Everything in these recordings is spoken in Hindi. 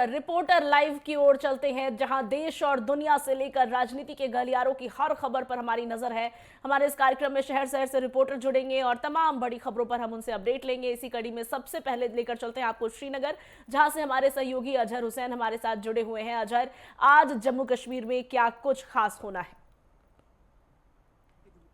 रिपोर्टर लाइव की ओर चलते हैं, जहां देश और दुनिया से लेकर राजनीति के गलियारों की हर खबर पर हमारी नजर है। हमारे इस कार्यक्रम में शहर शहर से रिपोर्टर जुड़ेंगे और तमाम बड़ी खबरों पर हम उनसे अपडेट लेंगे। इसी कड़ी में सबसे पहले लेकर चलते हैं आपको श्रीनगर, जहां से हमारे सहयोगी अजहर हुसैन हमारे साथ जुड़े हुए हैं। अजहर, आज जम्मू कश्मीर में क्या कुछ खास होना है?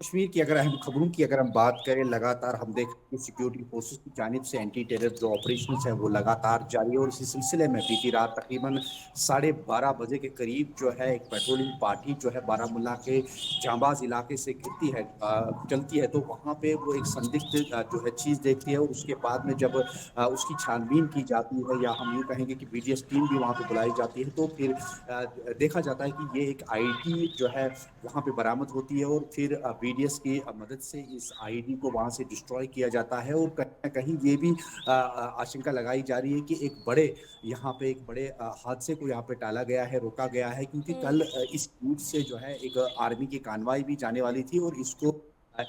कश्मीर की अगर हम खबरों की अगर हम बात करें, लगातार हम देख रहे हैं सिक्योरिटी फोर्सेस की जानिब से एंटी टेरर जो ऑपरेशन है वो लगातार जारी है। और इसी सिलसिले में बीती रात तकरीबन 12:30 बजे के करीब जो है एक पेट्रोलिंग पार्टी जो है बारामूला के जांबाज इलाके से गिरती है, चलती है। तो वहाँ पे वो एक संदिग्ध जो है चीज़ देखती है, और उसके बाद में जब उसकी छानबीन की जाती है, या हम यूँ कहेंगे कि बीडीएस टीम भी वहाँ पे बुलाई जाती है, तो फिर देखा जाता है कि ये एक आईडी जो है वहाँ पे बरामद होती है। और फिर बीडीएस की मदद से इस आईडी को वहाँ से डिस्ट्रॉय किया जाता है। और कहीं ना कहीं ये भी आशंका लगाई जा रही है कि एक बड़े हादसे को यहाँ पे टाला गया है, रोका गया है, क्योंकि कल इस रूट से जो है एक आर्मी की कानवाई भी जाने वाली थी। और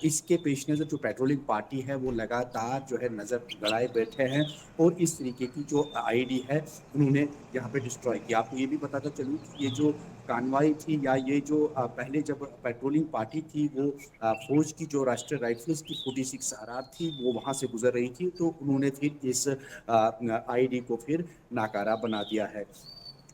इसके पेश नज़र जो पेट्रोलिंग पार्टी है वो लगातार जो है नज़र गड़ाए बैठे हैं, और इस तरीके की जो आईडी है उन्होंने यहाँ पे डिस्ट्रॉय किया। आपको ये भी बताता चलूँ कि ये जो कानवाई थी, या ये जो पहले जब पेट्रोलिंग पार्टी थी, वो फौज की जो राष्ट्रीय राइफल्स की 46 आरआर थी वो वहां से गुजर रही थी, तो उन्होंने फिर इस आईडी को फिर नाकारा बना दिया है।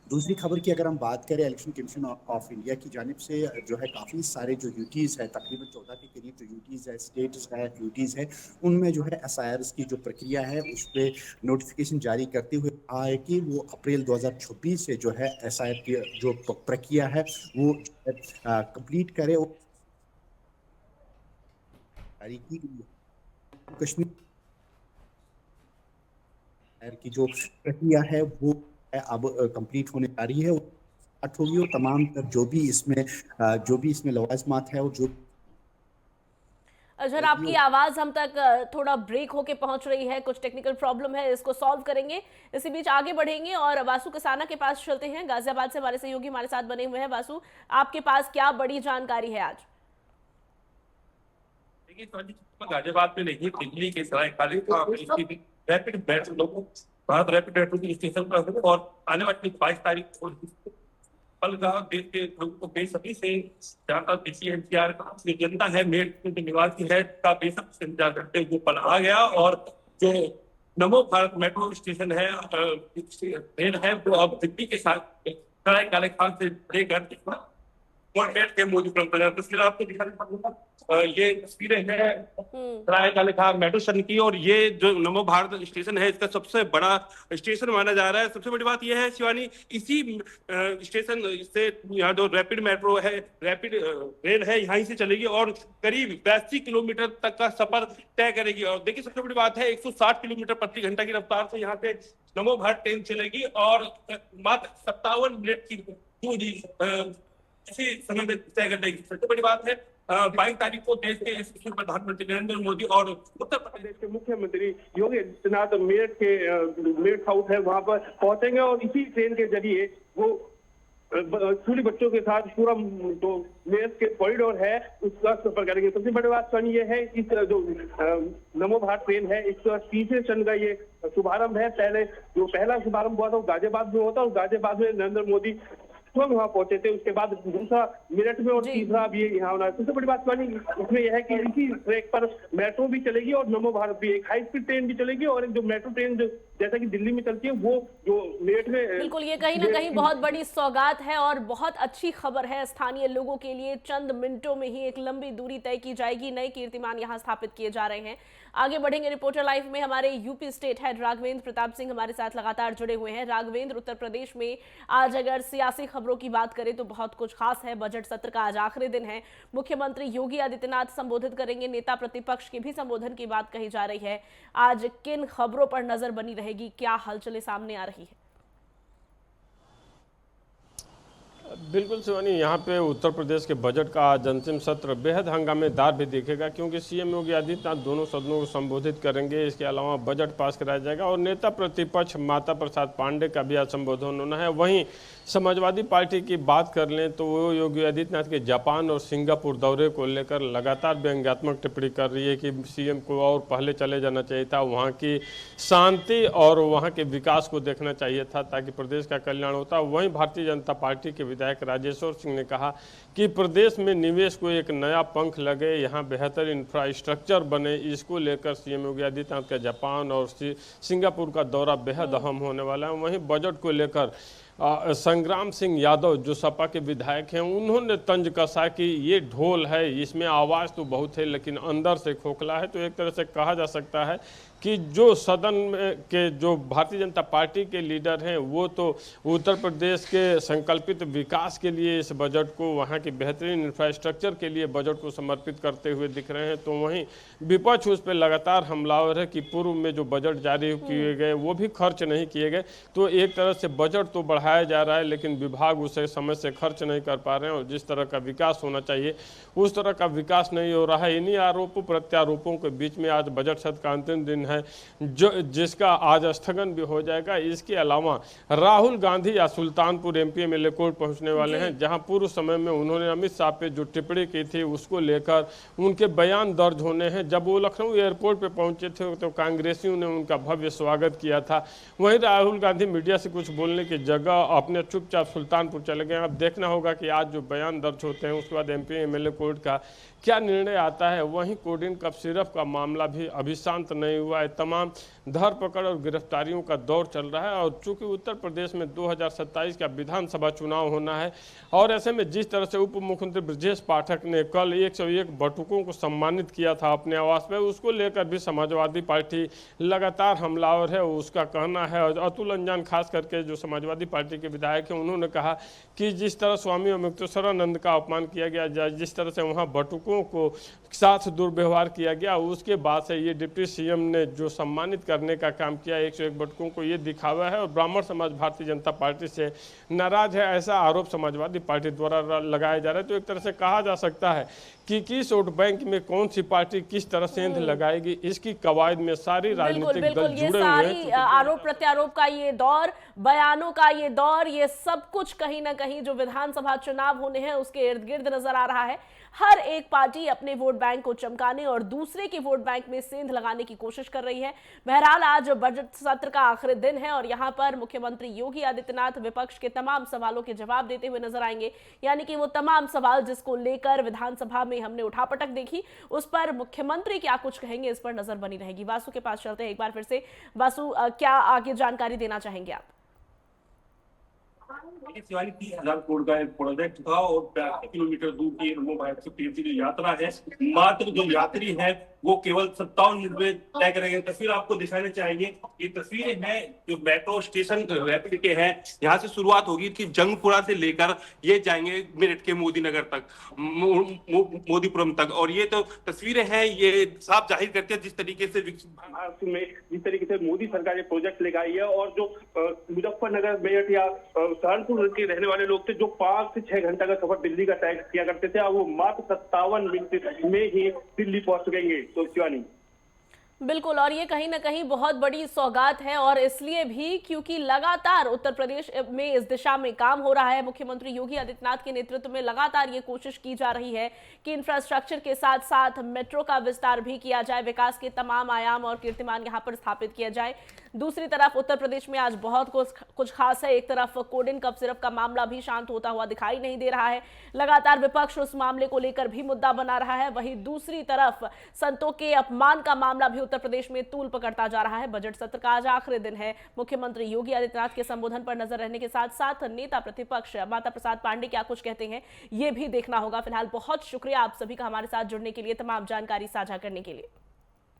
दूसरी खबर की अगर हम बात करें, इलेक्शन कमीशन ऑफ इंडिया की जानिब से जो है काफ़ी सारे जो यूटीज़ है, तकरीबन 14 के करीब जो यूटीज़ है, स्टेट्स है, यूटीज़ है, उनमें जो है एसआईआरएस की जो प्रक्रिया है उस पर नोटिफिकेशन जारी करते हुए कहा है कि वो अप्रैल 2026 से जो है एसआईआर की जो प्रक्रिया है वो कंप्लीट करे। और जारी की गई है। कश्मीर की जो प्रक्रिया है वो अब कंप्लीट होने जा रही है, स्टार्ट होगी। और तमाम तर जो भी इसमें लवाजमात है, और जो अजहर, जाएगी। आपकी और आवाज हम तक थोड़ा ब्रेक होके पहुंच रही है, कुछ टेक्निकल प्रॉब्लम है, इसको सॉल्व करेंगे। इसी बीच आगे बढ़ेंगे और वासु कसाना के पास चलते हैं। गाजियाबाद से हमारे सहयोगी हमारे साथ बने हुए हैं। वासु, आपके पास क्या बड़ी जानकारी है आज? देखिए गाजियाबाद में नहीं, दिल्ली के सरायखाली था rapid metro Bharat rapid metro की स्टेशन पर हूँ, और आने वाली 22 तारीख को कल का देश के लोगों को बेसब्री से जहाँ तक दिल्ली एनसीआर का जनता है, मेरठ में जो निवासी है, का बेसब्री से इंतजार करते हुए पल आ गया। और जो नमो भारत मेट्रो स्टेशन है, ट्रेन है, वो अब दिल्ली के साथ सरायकाले खान से लेकर मेरठ के मोदी तस्वीर आपको दिखाने पाऊंगा। ये तस्वीरें हैं सरायकाले खान मेट्रो स्टेशन की, और ये जो नमो भारत स्टेशन है इसका सबसे बड़ा स्टेशन माना जा रहा है। सबसे बड़ी बात यह है शिवानी, इसी स्टेशन से यहाँ जो रैपिड मेट्रो है, रैपिड रेल है, यहीं से चलेगी और करीब 82 किलोमीटर तक का सफर तय करेगी। और देखिए सबसे बड़ी बात है, 160 किलोमीटर प्रति घंटा की रफ्तार से यहाँ से नमो भारत ट्रेन चलेगी, और मात्र 57 मिनट की दूरी इसी समय में तय कर देगी। सबसे बड़ी बात है 22 तारीख को देश के यशस्वी प्रधानमंत्री नरेंद्र मोदी और उत्तर प्रदेश के मुख्यमंत्री योगी आदित्यनाथ मेरठ हाउस है वहां पर पहुंचेंगे, और इसी ट्रेन के जरिए वो स्कूली बच्चों के साथ पूरा जो मेरठ के कॉरिडोर है उसका सफर करेंगे। सबसे बड़ी बात ये है, इस जो नमो भारत ट्रेन है इसका तीसरे चरण का ये शुभारंभ है। पहला शुभारंभ हुआ था गाजियाबाद में होता, और गाजियाबाद में नरेंद्र मोदी स्वयं वहां पहुंचे थे। उसके बाद दूसरा मेरठ में, और तीसरा अब ये यहाँ होना है। सबसे बड़ी बात इसमें यह है कि इसी ट्रैक पर मेट्रो भी चलेगी, और नमो भारत भी, एक हाई स्पीड ट्रेन भी चलेगी, और एक जो मेट्रो ट्रेन जैसा कि दिल्ली में चलती है वो जो मेरठ में। बिल्कुल, ये कहीं ना कहीं बहुत बड़ी सौगात है और बहुत अच्छी खबर है स्थानीय लोगों के लिए। चंद मिनटों में ही एक लंबी दूरी तय की जाएगी, नए कीर्तिमान यहाँ स्थापित किए जा रहे हैं। आगे बढ़ेंगे रिपोर्टर लाइव में। हमारे UP state head Raghavendra Pratap Singh हमारे साथ लगातार जुड़े हुए हैं। राघवेंद्र, उत्तर प्रदेश में आज अगर सियासी खबरों की बात करें तो बहुत कुछ खास है। बजट सत्र का आज आखिरी दिन है। मुख्यमंत्री योगी आदित्यनाथ संबोधित करेंगे, नेता प्रतिपक्ष के भी संबोधन की बात कही जा रही है। आज किन खबरों पर नजर बनी रहेगी, क्या हलचलें सामने आ रही है? बिल्कुल शिवानी, यहाँ पे उत्तर प्रदेश के बजट का आज अंतिम सत्र बेहद हंगामेदार भी दिखेगा, क्योंकि सीएम योगी आदित्यनाथ दोनों सदनों को संबोधित करेंगे। इसके अलावा बजट पास कराया जाएगा और नेता प्रतिपक्ष माता प्रसाद पांडे का भी आज संबोधन होना है। वहीं समाजवादी पार्टी की बात कर लें तो वो योगी आदित्यनाथ के जापान और सिंगापुर दौरे को लेकर लगातार व्यंग्यात्मक टिप्पणी कर रही है कि सीएम को और पहले चले जाना चाहिए था, वहाँ की शांति और वहाँ के विकास को देखना चाहिए था ताकि प्रदेश का कल्याण होता। वहीं भारतीय जनता पार्टी के विधायक राजेश्वर सिंह ने कहा कि प्रदेश में निवेश को एक नया पंख लगे, यहाँ बेहतर इंफ्रास्ट्रक्चर बने। इसको लेकर सीएम योगी आदित्यनाथ का जापान और सिंगापुर का दौरा बेहद अहम होने वाला है। वहीं बजट को लेकर संग्राम सिंह यादव जो सपा के विधायक हैं, उन्होंने तंज कसा कि ये ढोल है, इसमें आवाज़ तो बहुत है लेकिन अंदर से खोखला है। तो एक तरह से कहा जा सकता है कि जो सदन में के जो भारतीय जनता पार्टी के लीडर हैं वो तो उत्तर प्रदेश के संकल्पित विकास के लिए इस बजट को, वहाँ की बेहतरीन इंफ्रास्ट्रक्चर के लिए बजट को समर्पित करते हुए दिख रहे हैं। तो वहीं विपक्ष उस पर लगातार हमलावर है कि पूर्व में जो बजट जारी किए गए वो भी खर्च नहीं किए गए। तो एक तरह से बजट तो बढ़ाया जा रहा है लेकिन विभाग उसे समय से खर्च नहीं कर पा रहे हैं और जिस तरह का विकास होना चाहिए उस तरह का विकास नहीं हो रहा है। इन्हीं आरोपों प्रत्यारोपों के बीच में आज बजट सत्र का अंतिम दिन है जो जिसका आज स्थगन भी हो जाएगा। इसके अलावा राहुल गांधी या सुल्तानपुर एमपी एमएलए कोर्ट पहुंचने वाले हैं, जहां पूर्व समय में उन्होंने अमित शाह पे जो टिप्पणी की थी उसको लेकर उनके बयान दर्ज होने हैं। जब वो लखनऊ एयरपोर्ट पे पहुंचे थे तो कांग्रेसियों ने उनका भव्य स्वागत किया था। वहीं राहुल गांधी मीडिया से कुछ बोलने की जगह अपने चुपचाप सुल्तानपुर चले गए। अब देखना होगा कि आज जो बयान दर्ज होते हैं उसके बाद एमपी एमएलए कोर्ट का क्या निर्णय आता है। वहीं कोडिन कप सिरफ का मामला भी अभी शांत नहीं हुआ है, तमाम धरपकड़ और गिरफ्तारियों का दौर चल रहा है। और चूंकि उत्तर प्रदेश में 2027 का विधानसभा चुनाव होना है और ऐसे में जिस तरह से उप मुख्यमंत्री ब्रजेश पाठक ने कल 101 बटुकों को सम्मानित किया था अपने आवास पर, उसको लेकर भी समाजवादी पार्टी लगातार हमलावर है। उसका कहना है, और अतुल अंजान खास करके जो समाजवादी पार्टी के विधायक हैं उन्होंने कहा कि जिस तरह स्वामी अमृतेश्वरानंद का अपमान किया गया, जिस तरह से वहाँ बटुकों को साथ दुर्व्यवहार किया गया, उसके बाद से ये डिप्टी सीएम ने जो सम्मानित करने का काम किया 101 बटुकों को, ये दिखावा है। और ब्राह्मण समाज भारतीय जनता पार्टी से नाराज है, ऐसा आरोप समाजवादी पार्टी द्वारा लगाया जा रहा है। तो एक तरह से कहा जा सकता है कि किस वोट बैंक में कौन सी पार्टी किस तरह सेंध लगाएगी, इसकी कवायद में सारी राजनीतिक दल जुड़े हुए हैं। आरोप प्रत्यारोप का ये दौर, बयानों का ये दौर, ये सब कुछ कहीं ना कहीं जो विधानसभा चुनाव होने हैं उसके इर्द गिर्द नजर आ रहा है। हर एक पार्टी अपने वोट बैंक को चमकाने और दूसरे के वोट बैंक में सेंध लगाने की कोशिश कर रही है। बहरहाल आज बजट सत्र का आखिरी दिन है और यहां पर मुख्यमंत्री योगी आदित्यनाथ विपक्ष के तमाम सवालों के जवाब देते हुए नजर आएंगे। यानी कि वो तमाम सवाल जिसको लेकर विधानसभा में हमने उठापटक देखी, उस पर मुख्यमंत्री क्या कुछ कहेंगे, इस पर नजर बनी रहेगी। वासु के पास चलते हैं एक बार फिर से। वासु, क्या आगे जानकारी देना चाहेंगे आप? शिवानी 30,000 करोड़ का एक प्रोजेक्ट था और 82 किलोमीटर दूर की जो यात्रा है, मात्र जो यात्री है वो केवल 57 मिनट में तय करेंगे। तस्वीर आपको दिखाने चाहेंगे, ये तस्वीरें हैं जो मेट्रो स्टेशन रैपिड के हैं। यहाँ से शुरुआत होगी कि जंगपुरा से लेकर ये जाएंगे मेरठ के मोदी नगर तक, मोदीपुरम तक। और ये तो तस्वीरें हैं, ये साफ जाहिर करती है जिस तरीके से भारत में जिस तरीके से मोदी सरकार ये प्रोजेक्ट लेकर आई है। और जो मुजफ्फरनगर, मेरठ या सहारनपुर के रहने वाले लोग थे जो 5 से 6 घंटा का सफर दिल्ली का तय किया करते थे, अब वो मात्र 57 मिनट में ही दिल्ली पहुंच सकेंगे। तो शिवानी, बिल्कुल, और ये कहीं ना कहीं बहुत बड़ी सौगात है और इसलिए भी क्योंकि लगातार उत्तर प्रदेश में इस दिशा में काम हो रहा है। मुख्यमंत्री योगी आदित्यनाथ के नेतृत्व में लगातार ये कोशिश की जा रही है कि इंफ्रास्ट्रक्चर के साथ साथ मेट्रो का विस्तार भी किया जाए, विकास के तमाम आयाम और कीर्तिमान यहाँ पर स्थापित किया जाए। दूसरी तरफ उत्तर प्रदेश में आज बहुत कुछ खास है। एक तरफ कोडिन कप सिरफ का मामला भी शांत होता हुआ दिखाई नहीं दे रहा है, लगातार विपक्ष उस मामले को लेकर भी मुद्दा बना रहा है। वहीं दूसरी तरफ संतों के अपमान का मामला भी उत्तर प्रदेश में तूल पकड़ता जा रहा है। बजट सत्र का आज आखिरी दिन है। मुख्यमंत्री योगी आदित्यनाथ के संबोधन पर नजर रहने के साथ साथ नेता प्रतिपक्ष माता प्रसाद पांडे क्या कुछ कहते हैं ये भी देखना होगा। फिलहाल बहुत शुक्रिया आप सभी का हमारे साथ जुड़ने के लिए, तमाम जानकारी साझा करने के लिए।